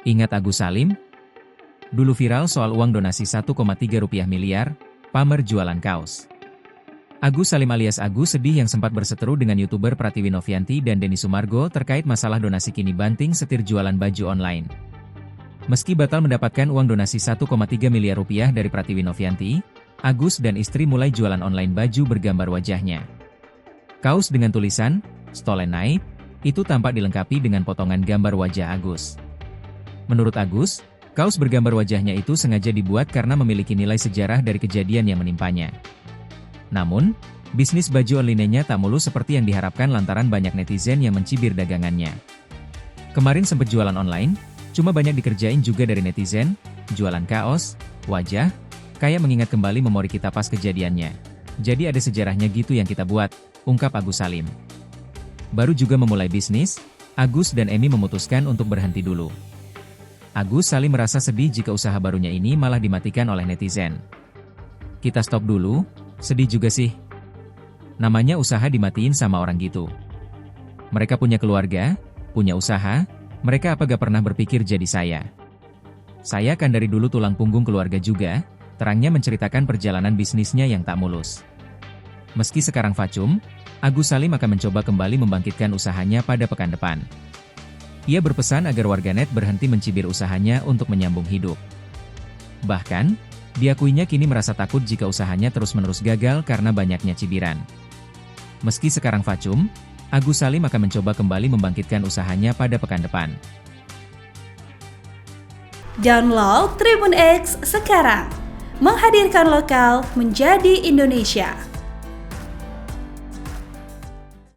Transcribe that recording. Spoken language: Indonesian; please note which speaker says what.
Speaker 1: Ingat Agus Salim? Dulu viral soal uang donasi 1,3 rupiah miliar, pamer jualan kaos. Agus Salim alias Agus sedih yang sempat berseteru dengan YouTuber Pratiwi Novianti dan Denny Sumargo terkait masalah donasi kini banting setir jualan baju online. Meski batal mendapatkan uang donasi 1,3 miliar rupiah dari Pratiwi Novianti, Agus dan istri mulai jualan online baju bergambar wajahnya. Kaos dengan tulisan, "Stolen Night", itu tampak dilengkapi dengan potongan gambar wajah Agus. Menurut Agus, kaos bergambar wajahnya itu sengaja dibuat karena memiliki nilai sejarah dari kejadian yang menimpanya. Namun, bisnis baju online-nya tak mulus seperti yang diharapkan lantaran banyak netizen yang mencibir dagangannya. Kemarin sempat jualan online, cuma banyak dikerjain juga dari netizen, jualan kaos, wajah, kayak mengingat kembali memori kita pas kejadiannya. Jadi ada sejarahnya gitu yang kita buat, ungkap Agus Salim. Baru juga memulai bisnis, Agus dan Emi memutuskan untuk berhenti dulu. Agus Salim merasa sedih jika usaha barunya ini malah dimatikan oleh netizen. Kita stop dulu, sedih juga sih. Namanya usaha dimatiin sama orang gitu. Mereka punya keluarga, punya usaha, mereka apa gak pernah berpikir jadi saya. Saya kan dari dulu tulang punggung keluarga juga, terangnya menceritakan perjalanan bisnisnya yang tak mulus. Meski sekarang vakum, Agus Salim akan mencoba kembali membangkitkan usahanya pada pekan depan. Ia berpesan agar warganet berhenti mencibir usahanya untuk menyambung hidup. Bahkan, diakuinya kini merasa takut jika usahanya terus-menerus gagal karena banyaknya cibiran. Meski sekarang vakum, Agus Salim akan mencoba kembali membangkitkan usahanya pada pekan depan.
Speaker 2: Download Tribun X sekarang, menghadirkan lokal menjadi Indonesia.